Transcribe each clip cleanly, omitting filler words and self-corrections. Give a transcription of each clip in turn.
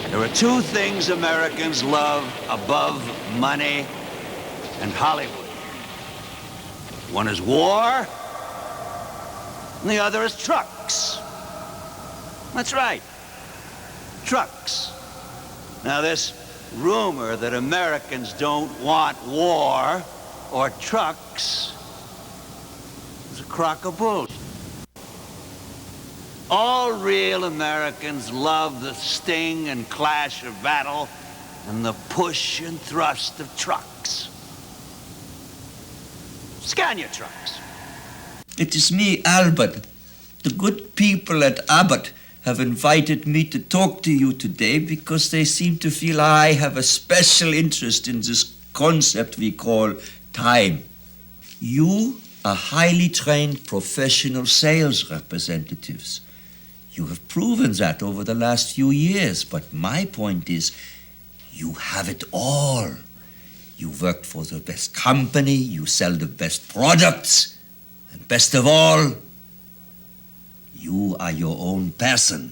There are two things Americans love above money and Hollywood. One is war, and the other is trucks. That's right, trucks. Now, this rumor that Americans don't want war or trucks is a crock of bullshit. All real Americans love the sting and clash of battle and the push and thrust of trucks. Scan your trucks. It is me, Albert. The good people at Abbott have invited me to talk to you today because they seem to feel I have a special interest in this concept we call time. You are highly trained professional sales representatives. You have proven that over the last few years, but my point is, you have it all. You work for the best company, you sell the best products, and best of all, you are your own person.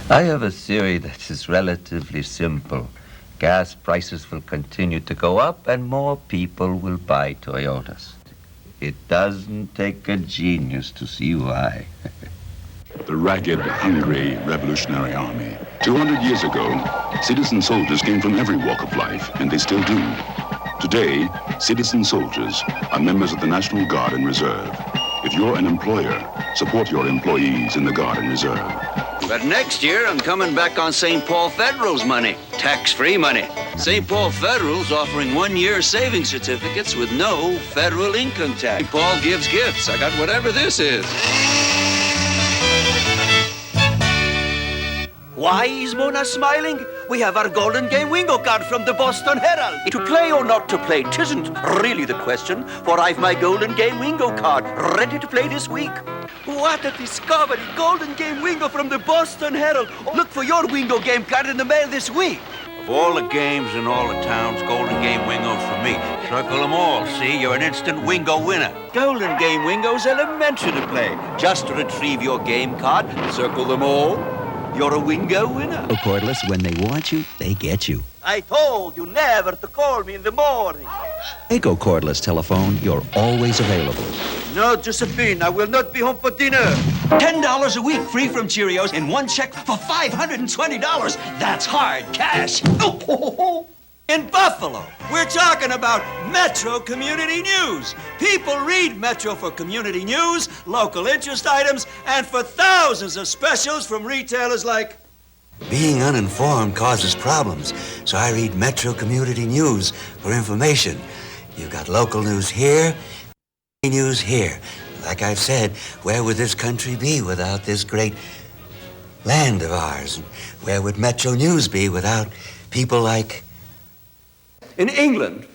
I have a theory that is relatively simple. Gas prices will continue to go up and more people will buy Toyotas. It doesn't take a genius to see why. The ragged, hungry Revolutionary Army. 200 years ago, citizen soldiers came from every walk of life, and they still do. Today, citizen soldiers are members of the National Guard and Reserve. If you're an employer, support your employees in the Guard and Reserve. But next year, I'm coming back on St. Paul Federal's money, tax-free money. St. Paul Federal's offering 1-year savings certificates with no federal income tax. St. Paul gives gifts. I got whatever this is. Why is Mona smiling? We have our Golden Game Wingo card from the Boston Herald. To play or not to play, 'tisn't really the question, for I've my Golden Game Wingo card ready to play this week. What a discovery! Golden Game Wingo from the Boston Herald. Look for your Wingo game card in the mail this week. Of all the games in all the towns, Golden Game Wingo's for me. Circle them all, see? You're an instant Wingo winner. Golden Game Wingo's elementary to play. Just retrieve your game card, circle them all. You're a Wingo winner. Oh, Cordless, when they want you, they get you. I told you never to call me in the morning. Echo Cordless Telephone, you're always available. No, Josephine, I will not be home for dinner. $10 a week free from Cheerios in one check for $520. That's hard cash. Oh. In Buffalo, we're talking about Metro Community News. People read Metro for community news, local interest items, and for thousands of specials from retailers like... Being uninformed causes problems, so I read Metro Community News for information. You've got local news here, news here. Like I've said, where would this country be without this great land of ours? And where would Metro News be without people like... In England,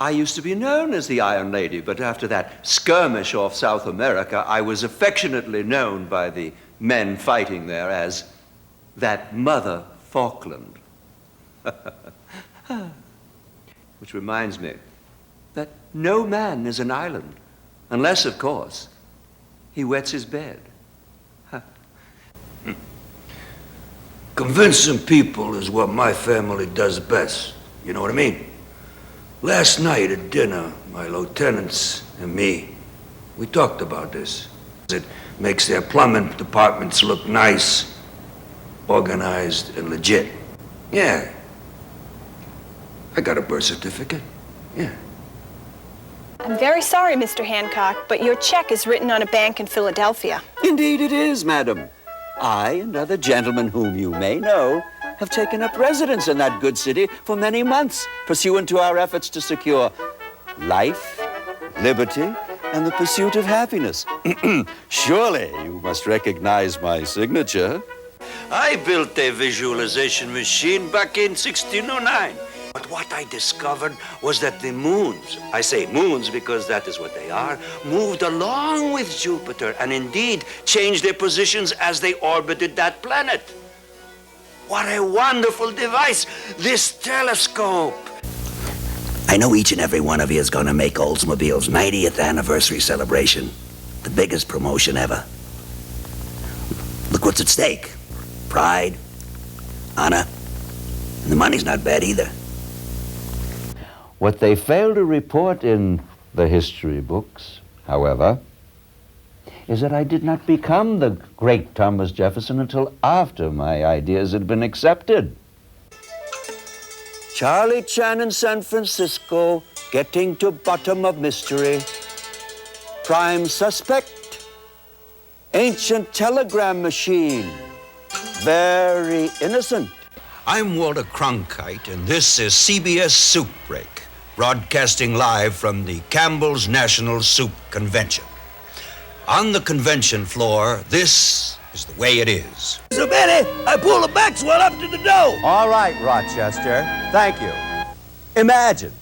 I used to be known as the Iron Lady, but after that skirmish off South America, I was affectionately known by the men fighting there as that Mother Falkland. Which reminds me that no man is an island, unless, of course, he wets his bed. Convincing people is what my family does best. You know what I mean? Last night at dinner, my lieutenants and me, we talked about this. It makes their plumbing departments look nice, organized, and legit. Yeah. I got a birth certificate. Yeah. I'm very sorry, Mr. Hancock, but your check is written on a bank in Philadelphia. Indeed it is, madam. I and other gentlemen whom you may know have taken up residence in that good city for many months, pursuant to our efforts to secure life, liberty, and the pursuit of happiness. Surely you must recognize my signature. I built a visualization machine back in 1609. But what I discovered was that the moons, I say moons because that is what they are, moved along with Jupiter and indeed changed their positions as they orbited that planet. What a wonderful device, this telescope. I know each and every one of you is going to make Oldsmobile's 90th anniversary celebration the biggest promotion ever. Look what's at stake. Pride, honor, And the money's not bad either. What they fail to report in the history books, however, is that I did not become the great Thomas Jefferson until after my ideas had been accepted. Charlie Chan in San Francisco, getting to bottom of mystery. Prime suspect, ancient telegram machine. Very innocent. I'm Walter Cronkite, and this is CBS Soup Break, broadcasting live from the Campbell's National Soup Convention. On the convention floor, this is the way it is. So, Benny, I pull the Maxwell up to the dough. All right, Rochester. Thank you. Imagine,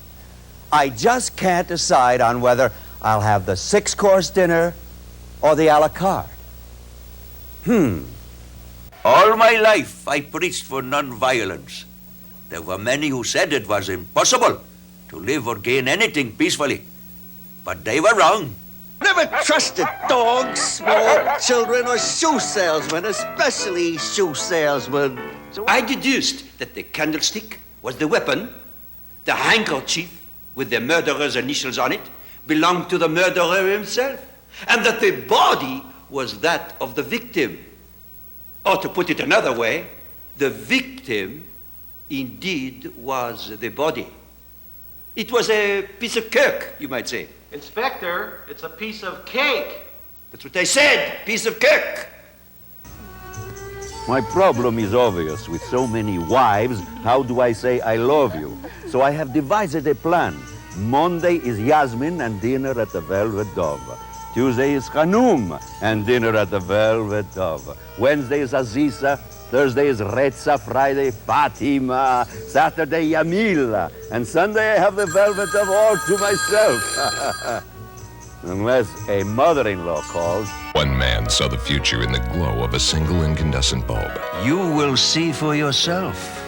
I just can't decide on whether I'll have the 6-course dinner or the a la carte. All my life I preached for non-violence. There were many who said it was impossible to live or gain anything peacefully. But they were wrong. Never trusted dogs, small children, or shoe salesmen, especially shoe salesmen. So I deduced that the candlestick was the weapon, the handkerchief with the murderer's initials on it belonged to the murderer himself, and that the body was that of the victim. Or to put it another way, the victim indeed was the body. It was a piece of cake, you might say. Inspector, it's a piece of cake. That's what I said, piece of cake. My problem is obvious. With so many wives, how do I say I love you? So I have devised a plan. Monday is Yasmin and dinner at the Velvet Dove. Tuesday is Hanum and dinner at the Velvet Dove. Wednesday is Aziza. Thursday is Reza. Friday, Fatima. Saturday, Yamila. And Sunday, I have the Velvet Dove all to myself. Unless a mother-in-law calls. One man saw the future in the glow of a single incandescent bulb. You will see for yourself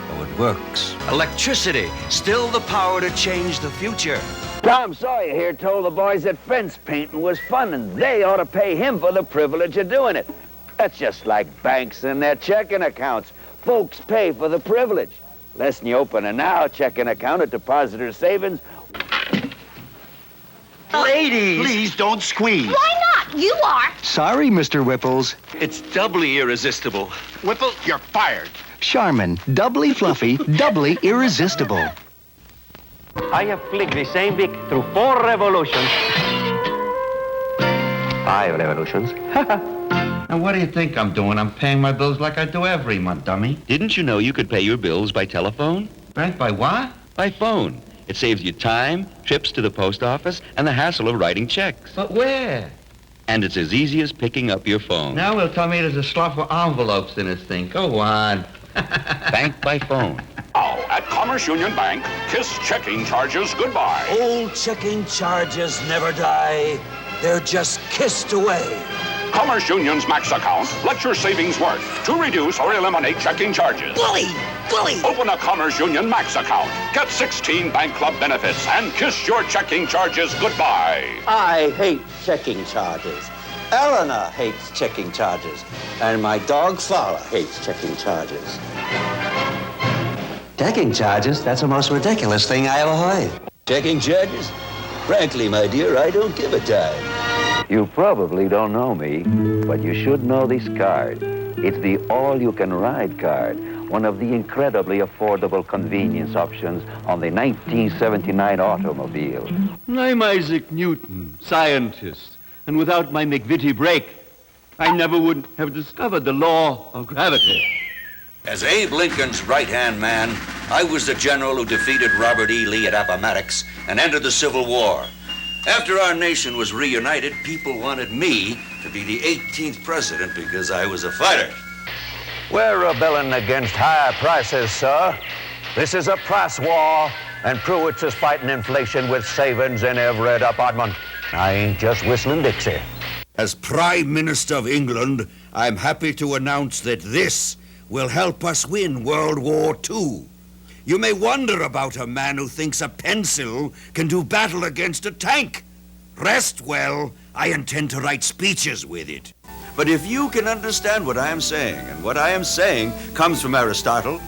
how it works. Electricity, still the power to change the future. Tom Sawyer here told the boys that fence painting was fun, and they ought to pay him for the privilege of doing it. That's just like banks and their checking accounts. Folks pay for the privilege. Less than you open a now checking account at Depositor Savings. Ladies! Please don't squeeze. Why not? You are. Sorry, Mr. Whipples. It's doubly irresistible. Whipple, you're fired. Charmin, doubly fluffy, doubly irresistible. I have flicked the same wick through 4 revolutions. 5 revolutions. And what do you think I'm doing? I'm paying my bills like I do every month, dummy. Didn't you know you could pay your bills by telephone? Right, by what? By phone. It saves you time, trips to the post office, and the hassle of writing checks. But where? And it's as easy as picking up your phone. Now he'll tell me there's a slot for envelopes in this thing. Go on. Bank by phone. Now, at Commerce Union Bank, kiss checking charges goodbye. Old checking charges never die. They're just kissed away. Commerce Union's Max account lets your savings work to reduce or eliminate checking charges. Bully! Bully! Open a Commerce Union Max account, get 16 bank club benefits, and kiss your checking charges goodbye. I hate checking charges. Eleanor hates checking charges. And my dog Farah hates checking charges. Checking charges? That's the most ridiculous thing I ever heard. Checking charges? Frankly, my dear, I don't give a damn. You probably don't know me, but you should know this card. It's the all-you-can-ride card, one of the incredibly affordable convenience options on the 1979 automobile. I'm Isaac Newton, scientist. And without my McVitie brake, I never would have discovered the law of gravity. As Abe Lincoln's right-hand man, I was the general who defeated Robert E. Lee at Appomattox and ended the Civil War. After our nation was reunited, people wanted me to be the 18th president because I was a fighter. We're rebelling against higher prices, sir. This is a price war, and Pruitt's is fighting inflation with savings in every department. I ain't just whistling Dixie. As Prime Minister of England, I'm happy to announce that this will help us win World War II. You may wonder about a man who thinks a pencil can do battle against a tank. Rest well, I intend to write speeches with it. But if you can understand what I am saying, and what I am saying comes from Aristotle,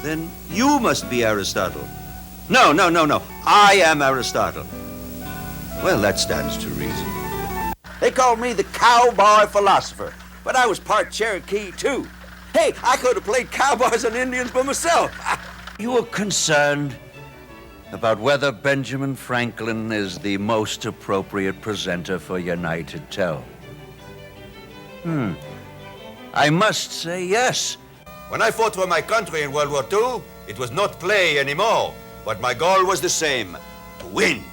Then you must be Aristotle. No. I am Aristotle. Well, that stands to reason. They called me the cowboy philosopher, but I was part Cherokee, too. Hey, I could have played cowboys and Indians by myself. You were concerned about whether Benjamin Franklin is the most appropriate presenter for United Tel. I must say yes. When I fought for my country in World War II, it was not play anymore, but my goal was the same, to win.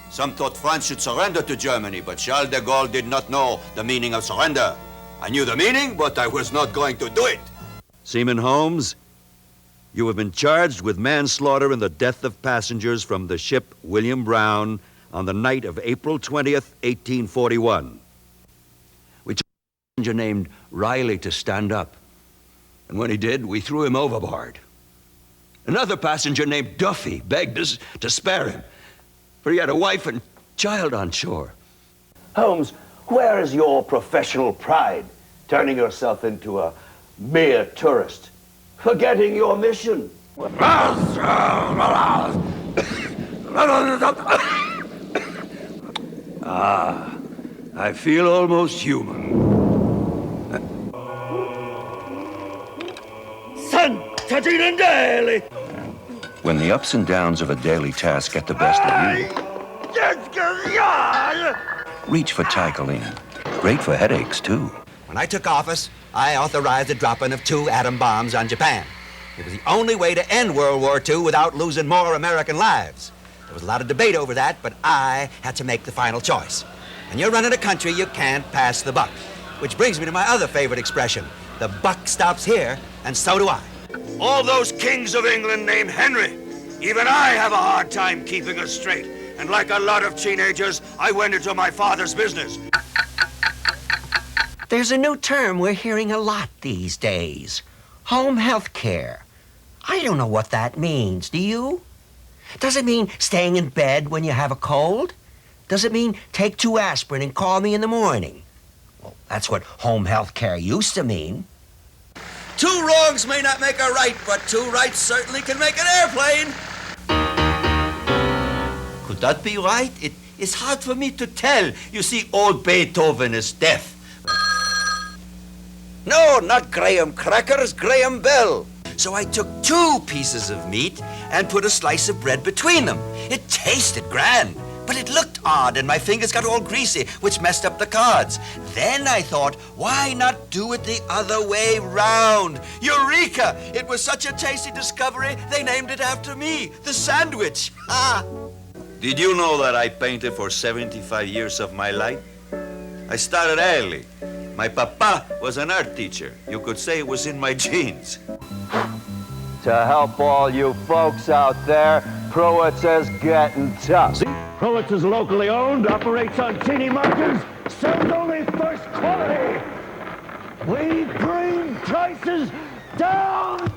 Some thought France should surrender to Germany, but Charles de Gaulle did not know the meaning of surrender. I knew the meaning, but I was not going to do it. Seaman Holmes, you have been charged with manslaughter in the death of passengers from the ship William Brown on the night of April 20th, 1841. We told a passenger named Riley to stand up, and when he did, we threw him overboard. Another passenger named Duffy begged us to spare him, for he had a wife and child on shore. Holmes, where is your professional pride, turning yourself into a mere tourist, forgetting your mission? I feel almost human. When the ups and downs of a daily task get the best of you, reach for Tycoline. Great for headaches, too. When I took office, I authorized the dropping of 2 atom bombs on Japan. It was the only way to end World War II without losing more American lives. There was a lot of debate over that, but I had to make the final choice. When you're running a country, you can't pass the buck. Which brings me to my other favorite expression. The buck stops here, and so do I. All those kings of England named Henry. Even I have a hard time keeping us straight. And like a lot of teenagers, I went into my father's business. There's a new term we're hearing a lot these days. Home health care. I don't know what that means. Do you? Does it mean staying in bed when you have a cold? Does it mean take 2 aspirin and call me in the morning? Well, that's what home health care used to mean. 2 wrongs may not make a right, but 2 rights certainly can make an airplane. Could that be right? It's hard for me to tell. You see, old Beethoven is deaf. No, not graham crackers, Graham Bell. So I took 2 pieces of meat and put a slice of bread between them. It tasted grand, but it looked odd and my fingers got all greasy, which messed up the cards. Then I thought, why not do it the other way round? Eureka! It was such a tasty discovery, they named it after me, the sandwich. Ha! Did you know that I painted for 75 years of my life? I started early. My papa was an art teacher. You could say it was in my genes. To help all you folks out there, Prowitzer's getting tough. See? Prowitzer's locally owned, operates on teeny margins, sells only first quality. We bring prices down.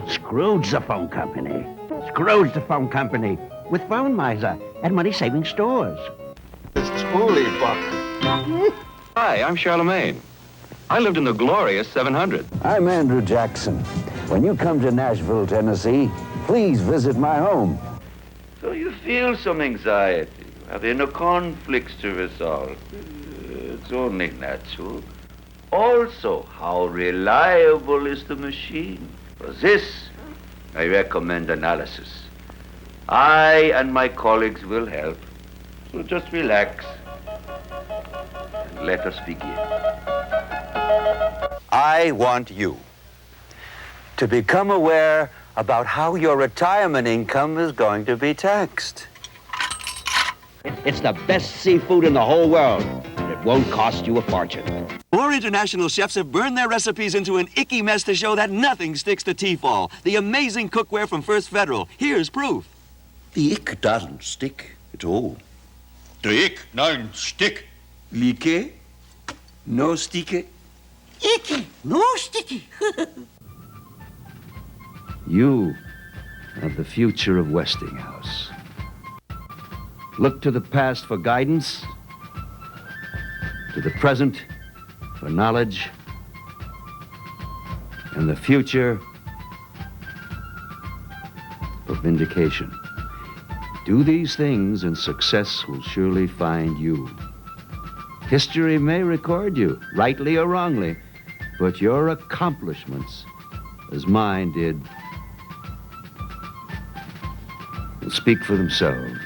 Scrooge the phone company. Scrooge the phone company. With Phone Miser and money-saving stores. It's truly Buck. Hi, I'm Charlemagne. I lived in the glorious 700. I'm Andrew Jackson. When you come to Nashville, Tennessee, please visit my home. So you feel some anxiety. You have inner conflicts to resolve. It's only natural. Also, how reliable is the machine? For this, I recommend analysis. I and my colleagues will help. So just relax. And let us begin. I want you to become aware about how your retirement income is going to be taxed. It's the best seafood in the whole world, and it won't cost you a fortune. More international chefs have burned their recipes into an icky mess to show that nothing sticks to Tefal, the amazing cookware from First Federal. Here's proof. The ick doesn't stick at all. The ick don't stick. Like? No sticky? Icky, no sticky. You are the future of Westinghouse. Look to the past for guidance, to the present for knowledge, and the future of vindication. Do these things and success will surely find you. History may record you, rightly or wrongly, but your accomplishments, as mine did, will speak for themselves.